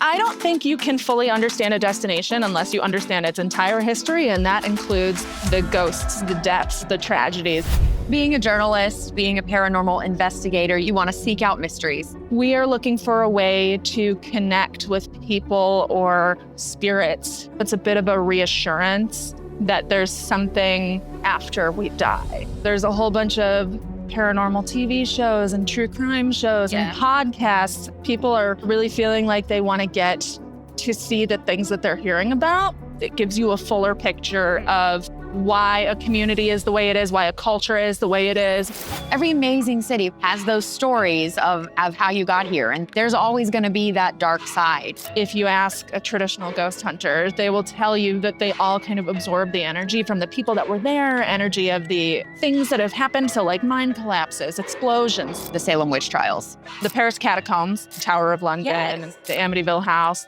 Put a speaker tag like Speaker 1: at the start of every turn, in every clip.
Speaker 1: I don't think you can fully understand a destination unless you understand its entire history, and that includes the ghosts, the deaths, the tragedies.
Speaker 2: Being a journalist, being a paranormal investigator, you want to seek out mysteries.
Speaker 1: We are looking for a way to connect with people or spirits. It's a bit of a reassurance that there's something after we die. There's a whole bunch of paranormal TV shows and true crime shows and podcasts. People are really feeling like they want to get to see the things that they're hearing about. It gives you a fuller picture of why a community is the way it is, why a culture is the way it is.
Speaker 2: Every amazing city has those stories of how you got here, and there's always going to be that dark side.
Speaker 1: If you ask a traditional ghost hunter, they will tell you that they all kind of absorb the energy from the people that were there, energy of the things that have happened, so like mine collapses, explosions.
Speaker 2: The Salem witch trials.
Speaker 1: The Paris catacombs, Tower of London, the Amityville house.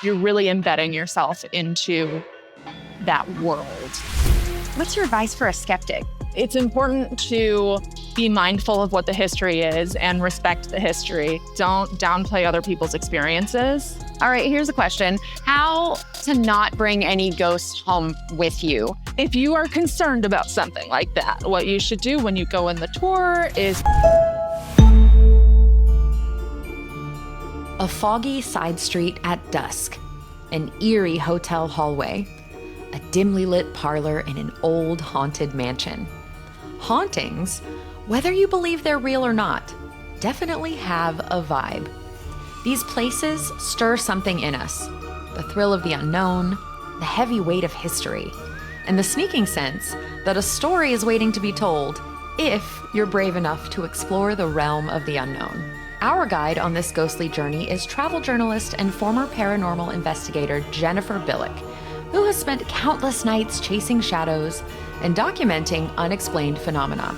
Speaker 1: You're really embedding yourself into that world.
Speaker 2: What's your advice for a skeptic?
Speaker 1: It's important to be mindful of what the history is and respect the history. Don't downplay other people's experiences.
Speaker 2: All right, here's a question. How to not bring any ghost home with you?
Speaker 1: If you are concerned about something like that, what you should do when you go in the tour is...
Speaker 3: A foggy side street at dusk, an eerie hotel hallway, a dimly lit parlor in an old haunted mansion. Hauntings, whether you believe they're real or not, definitely have a vibe. These places stir something in us, the thrill of the unknown, the heavy weight of history, and the sneaking sense that a story is waiting to be told if you're brave enough to explore the realm of the unknown. Our guide on this ghostly journey is travel journalist and former paranormal investigator Jennifer Billock, who has spent countless nights chasing shadows and documenting unexplained phenomena.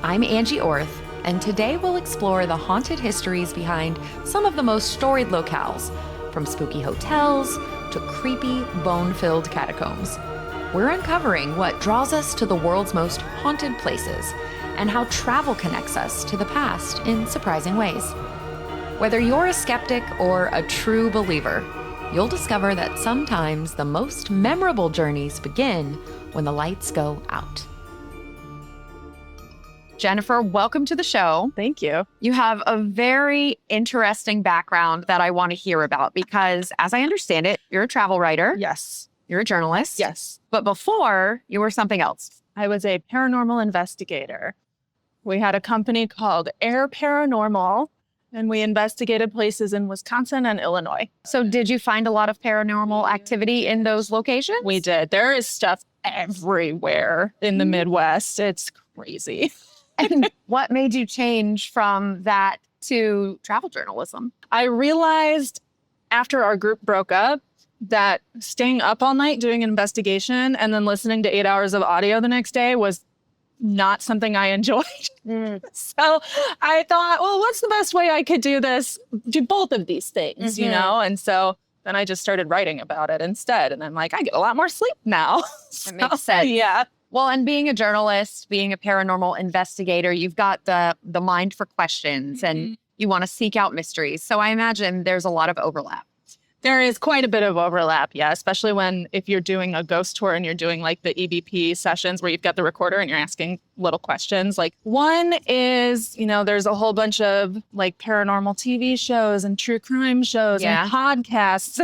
Speaker 3: I'm Angie Orth, and today we'll explore the haunted histories behind some of the most storied locales, from spooky hotels to creepy, bone-filled catacombs. We're uncovering what draws us to the world's most haunted places and how travel connects us to the past in surprising ways. Whether you're a skeptic or a true believer, you'll discover that sometimes the most memorable journeys begin when the lights go out.
Speaker 2: Jennifer, welcome to the show.
Speaker 1: Thank you.
Speaker 2: You have a very interesting background that I want to hear about because, as I understand it, you're a travel writer.
Speaker 1: Yes.
Speaker 2: You're a journalist.
Speaker 1: Yes.
Speaker 2: But before, you were something else.
Speaker 1: I was a paranormal investigator. We had a company called Air Paranormal, and we investigated places in Wisconsin and Illinois.
Speaker 2: So did you find a lot of paranormal activity in those locations?
Speaker 1: We did. There is stuff everywhere in the Midwest. It's crazy.
Speaker 2: And what made you change from that to travel journalism?
Speaker 1: I realized after our group broke up that staying up all night doing an investigation and then listening to 8 hours of audio the next day was not something I enjoyed. So I thought, well, what's the best way I could do this? Do both of these things, you know? And so then I just started writing about it instead. And I'm like, I get a lot more sleep now.
Speaker 2: It makes sense.
Speaker 1: Yeah.
Speaker 2: Well, and being a journalist, being a paranormal investigator, you've got the mind for questions and you want to seek out mysteries. So I imagine there's a lot of overlap.
Speaker 1: There is quite a bit of overlap, yeah, especially if you're doing a ghost tour and you're doing like the EVP sessions where you've got the recorder and you're asking little questions. Like one is, there's a whole bunch of like paranormal TV shows and true crime shows and podcasts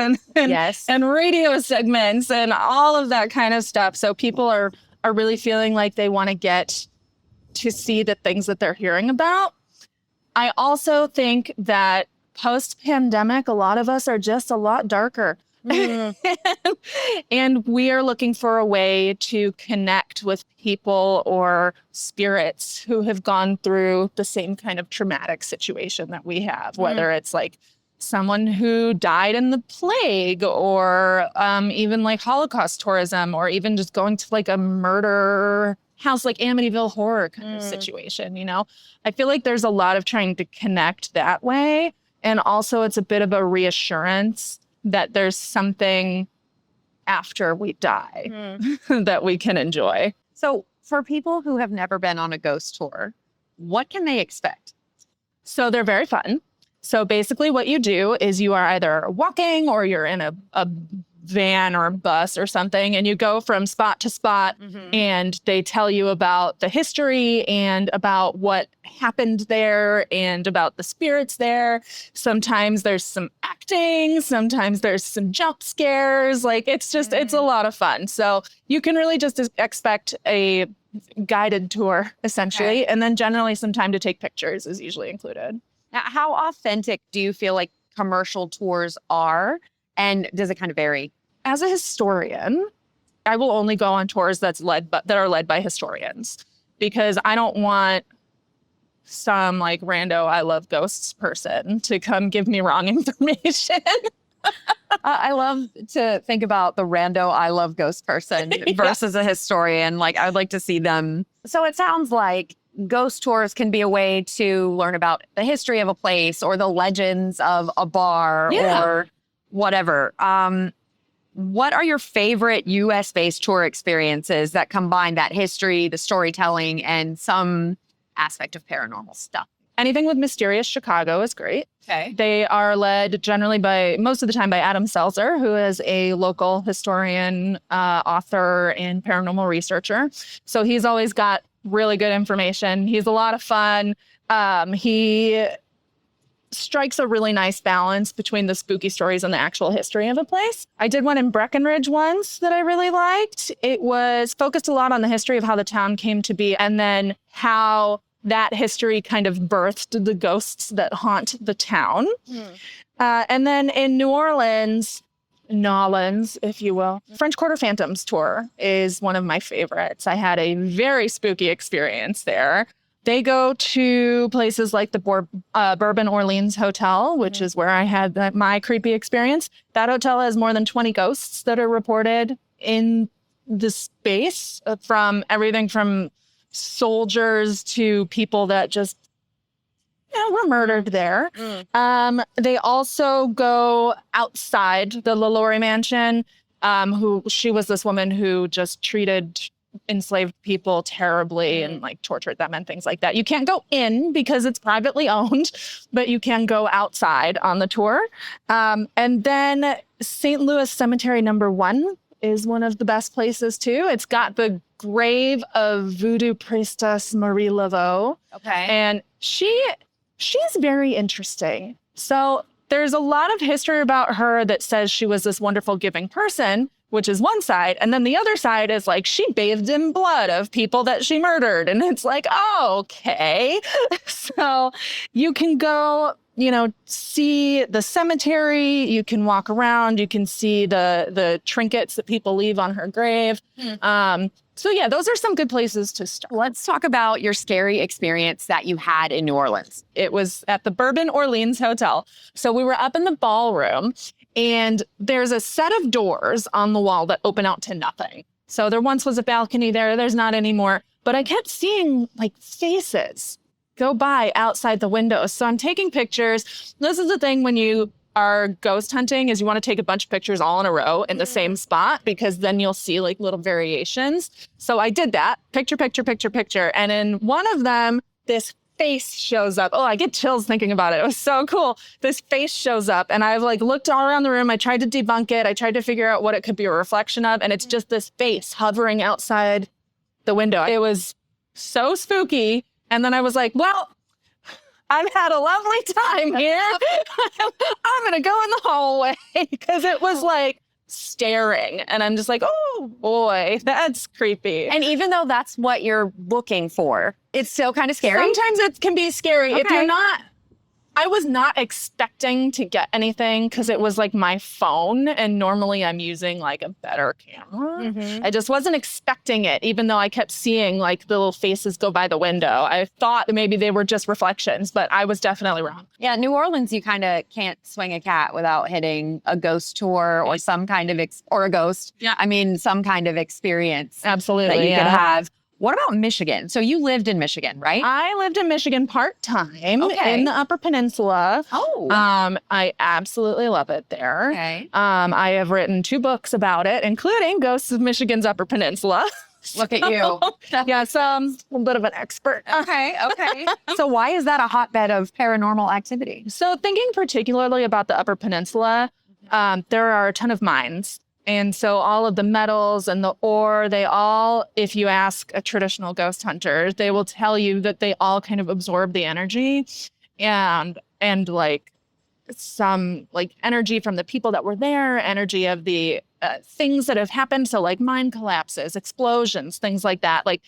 Speaker 1: and radio segments and all of that kind of stuff. So people are really feeling like they want to get to see the things that they're hearing about. I also think that post-pandemic, a lot of us are just a lot darker. And we are looking for a way to connect with people or spirits who have gone through the same kind of traumatic situation that we have, whether it's like someone who died in the plague or even like Holocaust tourism or even just going to like a murder house like Amityville horror kind of situation, I feel like there's a lot of trying to connect that way. And also it's a bit of a reassurance that there's something after we die that we can enjoy.
Speaker 2: So for people who have never been on a ghost tour, what can they expect?
Speaker 1: So they're very fun. So basically what you do is you are either walking or you're in a van or a bus or something, and you go from spot to spot, and they tell you about the history and about what happened there and about the spirits there. Sometimes there's some acting, sometimes there's some jump scares. Like it's a lot of fun. So you can really just expect a guided tour essentially.
Speaker 2: Okay.
Speaker 1: And then generally some time to take pictures is usually included.
Speaker 2: Now, how authentic do you feel like commercial tours are? And does it kind of vary?
Speaker 1: As a historian, I will only go on tours that are led by historians, because I don't want some like rando I love ghosts person to come give me wrong information.
Speaker 2: I love to think about the rando I love ghost person versus a historian. Like I would like to see them. So it sounds like ghost tours can be a way to learn about the history of a place or the legends of a bar or whatever. What are your favorite US-based tour experiences that combine that history, the storytelling, and some aspect of paranormal stuff?
Speaker 1: Anything with Mysterious Chicago is great.
Speaker 2: Okay.
Speaker 1: They are led generally most of the time by Adam Seltzer, who is a local historian, author, and paranormal researcher. So he's always got really good information. He's a lot of fun. He strikes a really nice balance between the spooky stories and the actual history of a place. I did one in Breckenridge once that I really liked. It was focused a lot on the history of how the town came to be and then how that history kind of birthed the ghosts that haunt the town. And then in New Orleans, if you will, French Quarter Phantoms tour is one of my favorites. I had a very spooky experience there. They go to places like the Bourbon Orleans Hotel, which is where I had my creepy experience. That hotel has more than 20 ghosts that are reported in the space, from everything from soldiers to people that just were murdered there. They also go outside the LaLaurie Mansion. She was this woman who just treated enslaved people terribly and like tortured them and things like that. You can't go in because it's privately owned, but you can go outside on the tour. And then St. Louis Cemetery No. 1 is one of the best places too. It's got the grave of voodoo priestess Marie Laveau.
Speaker 2: Okay.
Speaker 1: And she's very interesting. So there's a lot of history about her that says she was this wonderful giving person, which is one side. And then the other side is like, she bathed in blood of people that she murdered. And it's like, oh, okay. So you can go, see the cemetery. You can walk around. You can see the trinkets that people leave on her grave. So yeah, those are some good places to start.
Speaker 2: Let's talk about your scary experience that you had in New Orleans.
Speaker 1: It was at the Bourbon Orleans Hotel. So we were up in the ballroom, and there's a set of doors on the wall that open out to nothing. So there once was a balcony there. There's not anymore. But I kept seeing like faces go by outside the windows. So I'm taking pictures. This is the thing when you are ghost hunting, is you want to take a bunch of pictures all in a row in the same spot, because then you'll see like little variations. So I did that. Picture. And in one of them, this face shows up. Oh, I get chills thinking about it. It was so cool. This face shows up, and I've like looked all around the room. I tried to debunk it. I tried to figure out what it could be a reflection of. And it's just this face hovering outside the window. It was so spooky. And then I was like, well, I've had a lovely time here. I'm going to go in the hallway, because it was like staring. And I'm just like, oh boy, that's creepy.
Speaker 2: And even though that's what you're looking for, it's still kind of scary.
Speaker 1: Sometimes it can be scary.
Speaker 2: Okay.
Speaker 1: If you're not, I was not expecting to get anything, because it was like my phone, and normally I'm using like a better camera. I just wasn't expecting it, even though I kept seeing like the little faces go by the window. I thought maybe they were just reflections, but I was definitely wrong.
Speaker 2: Yeah, New Orleans, you kind of can't swing a cat without hitting a ghost tour or some kind of, or a ghost. Yeah. I mean, some kind of experience.
Speaker 1: Absolutely.
Speaker 2: That you could have. What about Michigan? So you lived in Michigan, right?
Speaker 1: I lived in Michigan part-time in the Upper Peninsula.
Speaker 2: Oh.
Speaker 1: I absolutely love it there.
Speaker 2: Okay.
Speaker 1: I have written 2 books about it, including Ghosts of Michigan's Upper Peninsula.
Speaker 2: Look at you.
Speaker 1: Yes, a little bit of an expert.
Speaker 2: Okay. So why is that a hotbed of paranormal activity?
Speaker 1: So thinking particularly about the Upper Peninsula, there are a ton of mines. And so all of the metals and the ore, they all, if you ask a traditional ghost hunter, they will tell you that they all kind of absorb the energy and like some like energy from the people that were there, energy of the things that have happened. So like mine collapses, explosions, things like that. Like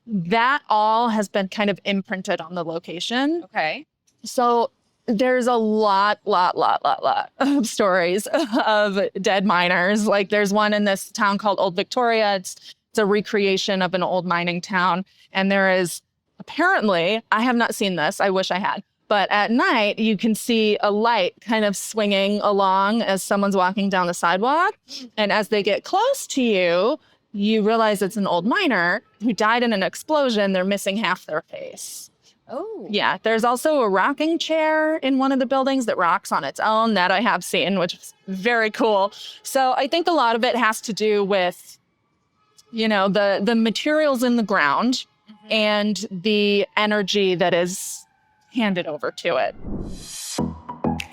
Speaker 1: that all has been kind of imprinted on the location.
Speaker 2: Okay.
Speaker 1: So there's a lot of stories of dead miners. Like there's one in this town called Old Victoria. It's a recreation of an old mining town. And there is apparently, I have not seen this, I wish I had, but at night you can see a light kind of swinging along as someone's walking down the sidewalk. And as they get close to you, you realize it's an old miner who died in an explosion. They're missing half their face.
Speaker 2: Oh.
Speaker 1: Yeah, there's also a rocking chair in one of the buildings that rocks on its own that I have seen, which is very cool. So I think a lot of it has to do with, you know, the materials in the ground and the energy that is handed over to it.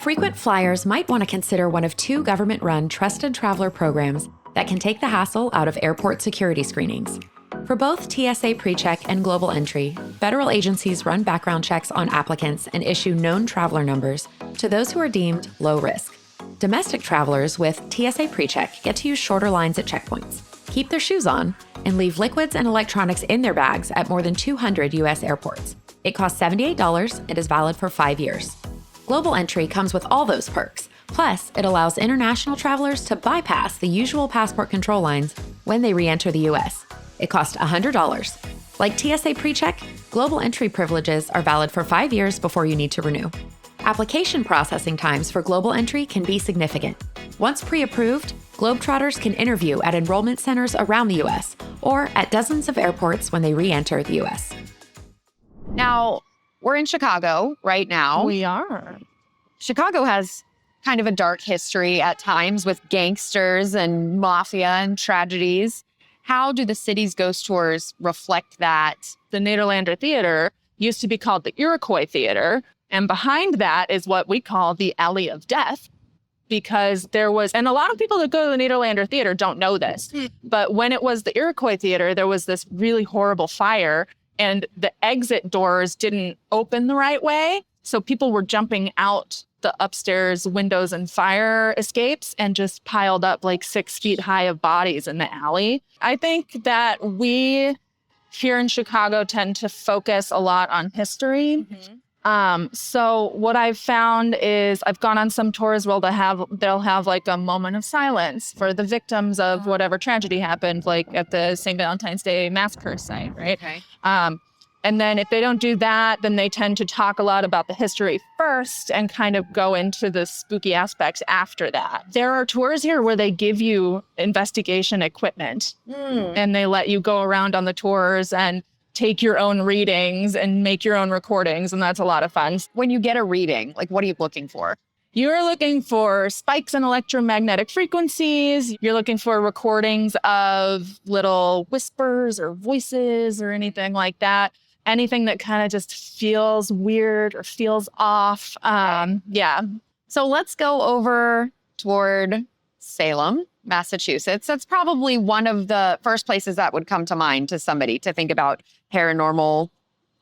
Speaker 3: Frequent flyers might want to consider one of 2 government-run trusted traveler programs that can take the hassle out of airport security screenings. For both TSA PreCheck and Global Entry, federal agencies run background checks on applicants and issue known traveler numbers to those who are deemed low risk. Domestic travelers with TSA PreCheck get to use shorter lines at checkpoints, keep their shoes on, and leave liquids and electronics in their bags at more than 200 U.S. airports. It costs $78 and is valid for 5 years. Global Entry comes with all those perks. Plus, it allows international travelers to bypass the usual passport control lines when they re-enter the U.S. It costs $100. Like TSA PreCheck, Global Entry privileges are valid for 5 years before you need to renew. Application processing times for Global Entry can be significant. Once pre-approved, Globetrotters can interview at enrollment centers around the U.S. or at dozens of airports when they re-enter the U.S.
Speaker 2: Now, we're in Chicago right now.
Speaker 1: We are.
Speaker 2: Chicago has kind of a dark history at times with gangsters and mafia and tragedies. How do the city's ghost tours reflect that?
Speaker 1: The Nederlander Theater used to be called the Iroquois Theater. And behind that is what we call the Alley of Death, because there was, and a lot of people that go to the Nederlander Theater don't know this, but when it was the Iroquois Theater, there was this really horrible fire and the exit doors didn't open the right way. So people were jumping out the upstairs windows and fire escapes and just piled up like 6 feet high of bodies in the alley. I think that we here in Chicago tend to focus a lot on history. So what I've found is I've gone on some tours where they'll have like a moment of silence for the victims of whatever tragedy happened, like at the St. Valentine's Day massacre site, right?
Speaker 2: Okay.
Speaker 1: And then if they don't do that, then they tend to talk a lot about the history first and kind of go into the spooky aspects after that. There are tours here where they give you investigation equipment and they let you go around on the tours and take your own readings and make your own recordings. And that's a lot of fun.
Speaker 2: When you get a reading, like what are you looking for?
Speaker 1: You're looking for spikes in electromagnetic frequencies. You're looking for recordings of little whispers or voices or anything like that. Anything that kind of just feels weird or feels off. Yeah.
Speaker 2: So let's go over toward Salem, Massachusetts. That's probably one of the first places that would come to mind to somebody to think about paranormal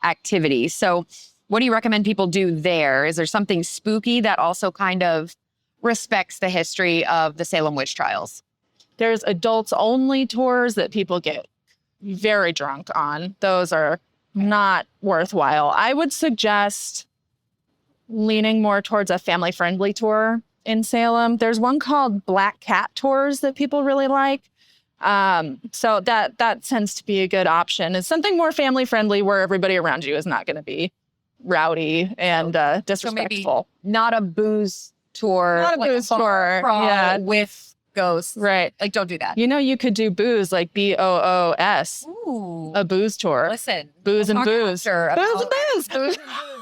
Speaker 2: activity. So what do you recommend people do there? Is there something spooky that also kind of respects the history of the Salem witch trials?
Speaker 1: There's adults only tours that people get very drunk on. Those are not worthwhile. I would suggest leaning more towards a family-friendly tour in Salem. There's one called Black Cat Tours that people really like. So that tends to be a good option. It's something more family-friendly where everybody around you is not going to be rowdy and disrespectful.
Speaker 2: So maybe not a booze tour.
Speaker 1: Not a booze tour. Yeah.
Speaker 2: With ghosts.
Speaker 1: Right.
Speaker 2: Like, don't do that.
Speaker 1: You know, you could do booze, like BOOS.
Speaker 2: Ooh.
Speaker 1: A booze tour.
Speaker 2: Listen.
Speaker 1: Booze and
Speaker 2: talk
Speaker 1: booze.
Speaker 2: after
Speaker 1: Booze
Speaker 2: about-
Speaker 1: and booze.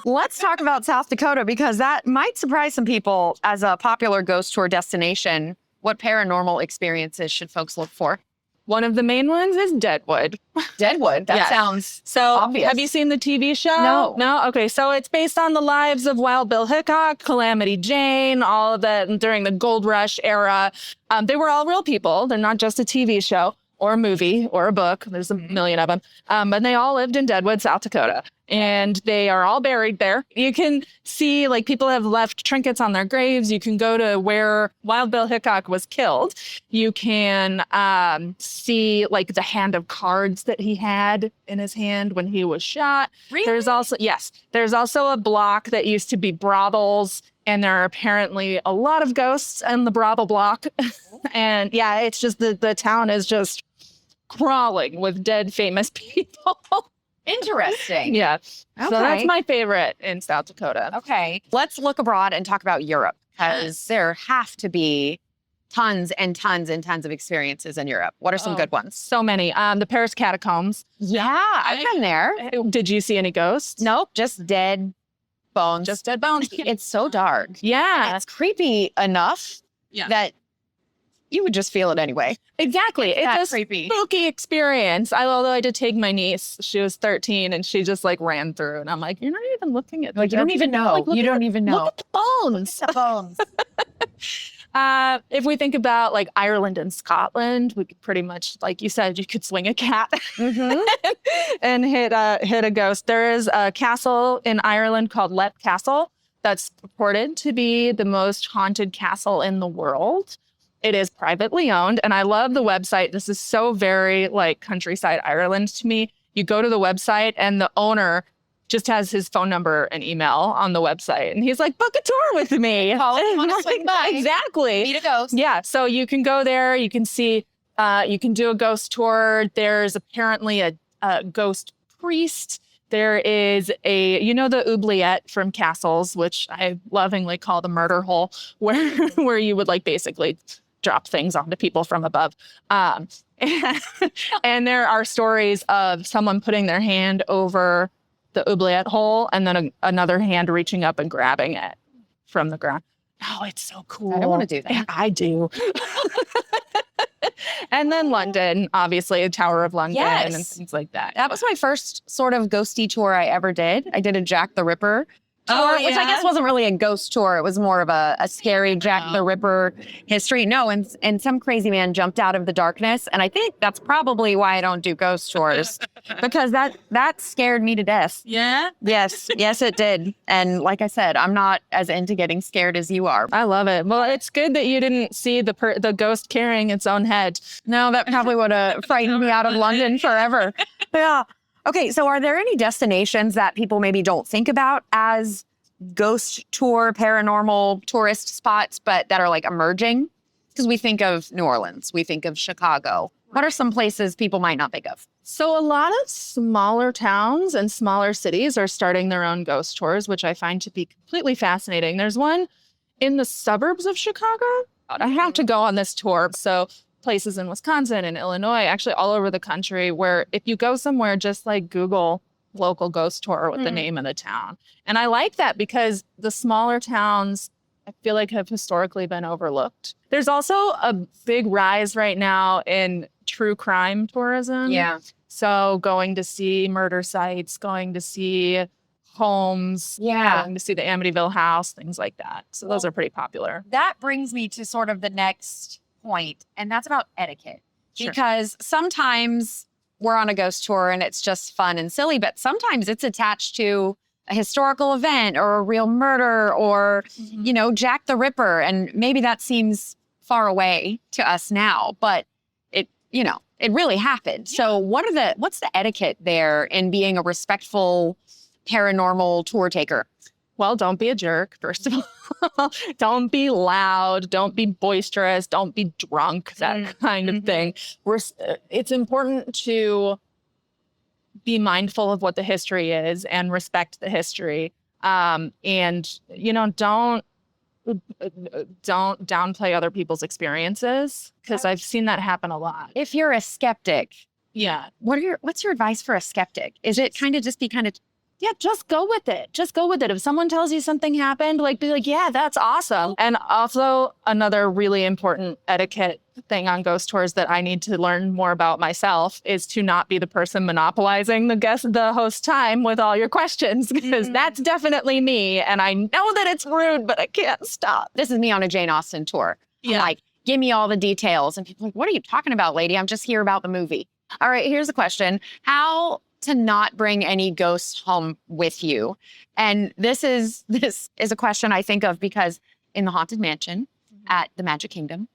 Speaker 2: Let's talk about South Dakota, because that might surprise some people as a popular ghost tour destination. What paranormal experiences should folks look for?
Speaker 1: One of the main ones is Deadwood.
Speaker 2: Deadwood. That
Speaker 1: Yes.
Speaker 2: sounds
Speaker 1: So
Speaker 2: obvious.
Speaker 1: have you seen the TV show?
Speaker 2: No.
Speaker 1: No? Okay. So it's based on the lives of Wild Bill Hickok, Calamity Jane, all of that during the Gold Rush era. They were all real people. They're not just a TV show or a movie or a book. There's a million of them. But they all lived in Deadwood, South Dakota. And they are all buried there. You can see, like, people have left trinkets on their graves. You can go to where Wild Bill Hickok was killed. You can see, like, the hand of cards that he had in his hand when he was shot.
Speaker 2: Really?
Speaker 1: There's also a block that used to be brothels. And there are apparently a lot of ghosts in the brothel block. And yeah, it's just the town is just crawling with dead famous people.
Speaker 2: Interesting.
Speaker 1: Yeah.
Speaker 2: Okay.
Speaker 1: So that's my favorite in South Dakota.
Speaker 2: Okay. Let's look abroad and talk about Europe, because there have to be tons and tons and tons of experiences in Europe. What are some good ones?
Speaker 1: So many. The Paris catacombs.
Speaker 2: Yeah, I've been there.
Speaker 1: Did you see any ghosts?
Speaker 2: Nope, just dead bones.
Speaker 1: Just dead bones.
Speaker 2: It's so dark.
Speaker 1: Yeah.
Speaker 2: It's creepy enough that you would just feel it anyway.
Speaker 1: Exactly. It's a
Speaker 2: creepy.
Speaker 1: spooky experience. Although I did take my niece. She was 13 and she just like ran through. And I'm like, you're not even looking at
Speaker 2: Like, you don't even know.
Speaker 1: Like,
Speaker 2: You don't even know.
Speaker 1: Look at the bones.
Speaker 2: The bones.
Speaker 1: If we think about like Ireland and Scotland, we could pretty much, like you said, you could swing a cat and hit a ghost. There is a castle in Ireland called Let Castle that's purported to be the most haunted castle in the world. It is privately owned, and I love the website. This is so very like countryside Ireland to me. You go to the website, and the owner just has his phone number and email on the website. And he's like, book a tour with me.
Speaker 2: Call if you want to swing by.
Speaker 1: Exactly.
Speaker 2: Meet a ghost.
Speaker 1: Yeah. So you can go there. You can see, you can do a ghost tour. There's apparently a ghost priest. There is the oubliette from castles, which I lovingly call the murder hole, where you would like basically drop things onto people from above. And there are stories of someone putting their hand over the oubliette hole and then another hand reaching up and grabbing it from the ground. Oh, it's so cool.
Speaker 2: I don't want to do that.
Speaker 1: Yeah, I do. And then London, obviously, the Tower of London and things like that.
Speaker 2: That was my first sort of ghosty tour I ever did. I did a Jack the Ripper tour, which I guess wasn't really a ghost tour. It was more of a scary Jack the Ripper history. No, and some crazy man jumped out of the darkness. And I think that's probably why I don't do ghost tours, because that scared me to death.
Speaker 1: Yeah?
Speaker 2: Yes, it did. And like I said, I'm not as into getting scared as you are.
Speaker 1: I love it. Well, it's good that you didn't see the ghost carrying its own head.
Speaker 2: No, that probably would have frightened me out of London forever. Yeah. Okay, so are there any destinations that people maybe don't think about as ghost tour, paranormal tourist spots, but that are like emerging? Because we think of New Orleans, we think of Chicago. What are some places people might not think of?
Speaker 1: So a lot of smaller towns and smaller cities are starting their own ghost tours, which I find to be completely fascinating. There's one in the suburbs of Chicago. I have to go on this tour. So places in Wisconsin and Illinois, actually all over the country, where if you go somewhere, just like Google local ghost tour with the name of the town. And I like that because the smaller towns, I feel like, have historically been overlooked. There's also a big rise right now in true crime tourism.
Speaker 2: Yeah.
Speaker 1: So going to see murder sites, going to see homes, going to see the Amityville house, things like that. So those are pretty popular.
Speaker 2: That brings me to sort of the next point, and that's about etiquette.
Speaker 1: Sure.
Speaker 2: Because sometimes we're on a ghost tour and it's just fun and silly, but sometimes it's attached to a historical event or a real murder or, Jack the Ripper. And maybe that seems far away to us now, but it really happened. Yeah. So what's the etiquette there in being a respectful paranormal tour taker?
Speaker 1: Well, don't be a jerk, first of all. Don't be loud. Don't be boisterous. Don't be drunk, that kind of thing. It's important to be mindful of what the history is and respect the history. And, don't downplay other people's experiences, because I've seen that happen a lot.
Speaker 2: If you're a skeptic,
Speaker 1: yeah.
Speaker 2: what's your advice for a skeptic? Is it kind of just be kind of
Speaker 1: yeah, just go with it. Just go with it. If someone tells you something happened, like, be like, yeah, that's awesome. And also another really important etiquette thing on ghost tours that I need to learn more about myself is to not be the person monopolizing the host time with all your questions, because that's definitely me. And I know that it's rude, but I can't stop.
Speaker 2: This is me on a Jane Austen tour. I'm like, give me all the details. And people are like, what are you talking about, lady? I'm just here about the movie. All right, here's a question. How to not bring any ghosts home with you? And this is a question I think of because in the Haunted Mansion at the Magic Kingdom,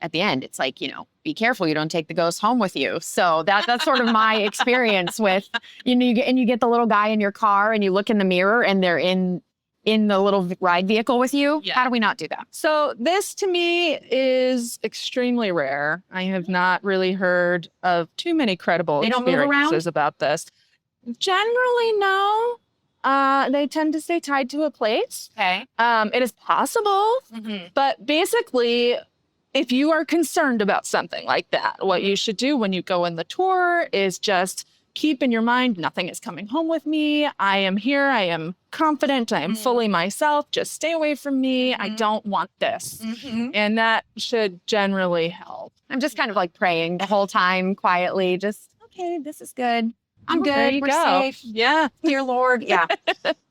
Speaker 2: at the end, it's like, be careful you don't take the ghost home with you. So that's sort of my experience with, you get the little guy in your car and you look in the mirror and they're in the little ride vehicle with you. Yeah. How do we not do that?
Speaker 1: So this to me is extremely rare. I have not really heard of too many credible experiences about this. Generally, no. They tend to stay tied to a place.
Speaker 2: Okay.
Speaker 1: It is possible, but basically, if you are concerned about something like that, what you should do when you go in the tour is just keep in your mind, nothing is coming home with me. I am here. I am confident. I am fully myself. Just stay away from me. I don't want this. And that should generally help.
Speaker 2: I'm just kind of like praying the whole time quietly. Just, okay, this is good. I'm good. We're safe.
Speaker 1: Yeah.
Speaker 2: Dear Lord. Yeah.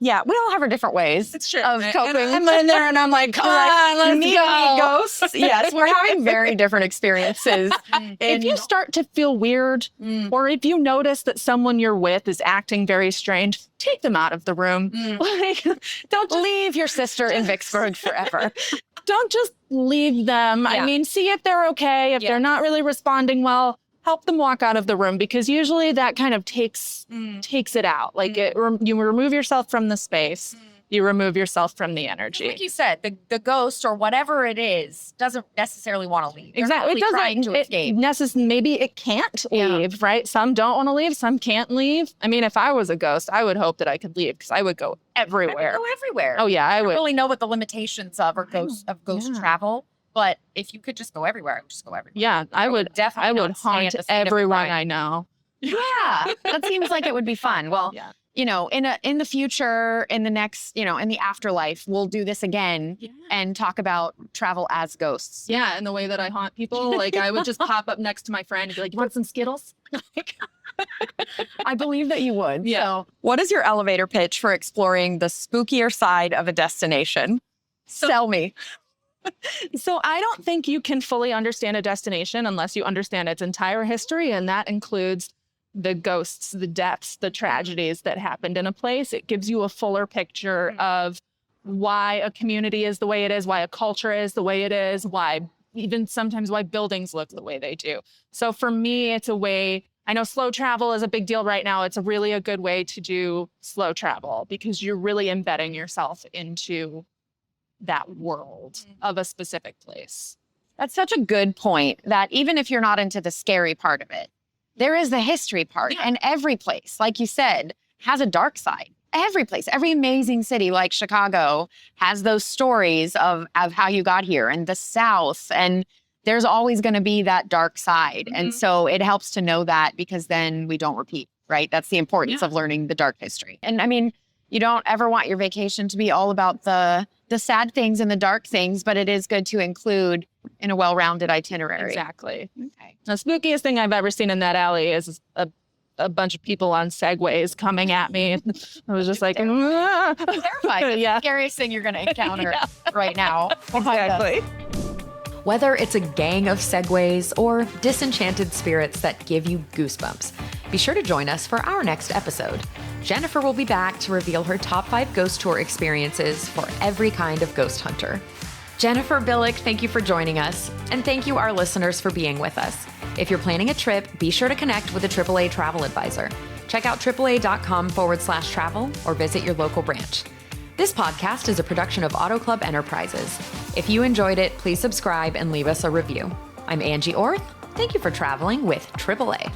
Speaker 2: Yeah. We all have our different ways of coping.
Speaker 1: I'm in there and I'm like, come on, let's go.
Speaker 2: Ghosts. Yes. We're having very different experiences.
Speaker 1: If you start to feel weird, or if you notice that someone you're with is acting very strange, take them out of the room. Like,
Speaker 2: don't leave your sister in Vicksburg forever.
Speaker 1: Don't just leave them. Yeah. I mean, see if they're okay. If they're not really responding well, help them walk out of the room, because usually that kind of takes it out. Like you remove yourself from the space, you remove yourself from the energy.
Speaker 2: Like you said, the ghost or whatever it is doesn't necessarily want to leave.
Speaker 1: Exactly. It doesn't trying to escape. Maybe it can't leave, right? Some don't want to leave, some can't leave. I mean, if I was a ghost, I would hope that I could leave, because I would go everywhere.
Speaker 2: I would go everywhere.
Speaker 1: Oh yeah, I would.
Speaker 2: don't really know what the limitations of ghost travel. But if you could just go everywhere, I would just go everywhere.
Speaker 1: Yeah, I would definitely. I would haunt everyone I know.
Speaker 2: Yeah, that seems like it would be fun. Well, in the future, in the next, in the afterlife, we'll do this again and talk about travel as ghosts.
Speaker 1: Yeah, and the way that I haunt people, like I would just pop up next to my friend and be like, "You want some Skittles?"
Speaker 2: I believe that you would.
Speaker 1: Yeah.
Speaker 2: So, what is your elevator pitch for exploring the spookier side of a destination? Sell me.
Speaker 1: So I don't think you can fully understand a destination unless you understand its entire history, and that includes the ghosts, the deaths, the tragedies that happened in a place. It gives you a fuller picture of why a community is the way it is, why a culture is the way it is, even sometimes why buildings look the way they do. So for me, it's a way. I know slow travel is a big deal right now. It's really a good way to do slow travel, because you're really embedding yourself into that world of a specific place.
Speaker 2: That's such a good point, that even if you're not into the scary part of it, there is the history part. And every place, like you said, has a dark side. Every place, every amazing city like Chicago has those stories of how you got here, and the South. And there's always going to be that dark side. And so it helps to know that, because then we don't repeat, right? That's the importance of learning the dark history. And I mean, you don't ever want your vacation to be all about the sad things and the dark things, but it is good to include in a well-rounded itinerary.
Speaker 1: Exactly. Okay. The spookiest thing I've ever seen in that alley is a bunch of people on Segways coming at me. I was just like,
Speaker 2: terrified. The scariest thing you're going to encounter right now.
Speaker 1: Exactly.
Speaker 3: Whether it's a gang of Segways or disenchanted spirits that give you goosebumps, be sure to join us for our next episode. Jennifer will be back to reveal her top 5 ghost tour experiences for every kind of ghost hunter. Jennifer Billock, thank you for joining us, and thank you, our listeners, for being with us. If you're planning a trip, be sure to connect with a AAA travel advisor. Check out AAA.com/travel or visit your local branch. This podcast is a production of Auto Club Enterprises. If you enjoyed it, please subscribe and leave us a review. I'm Angie Orth. Thank you for traveling with AAA.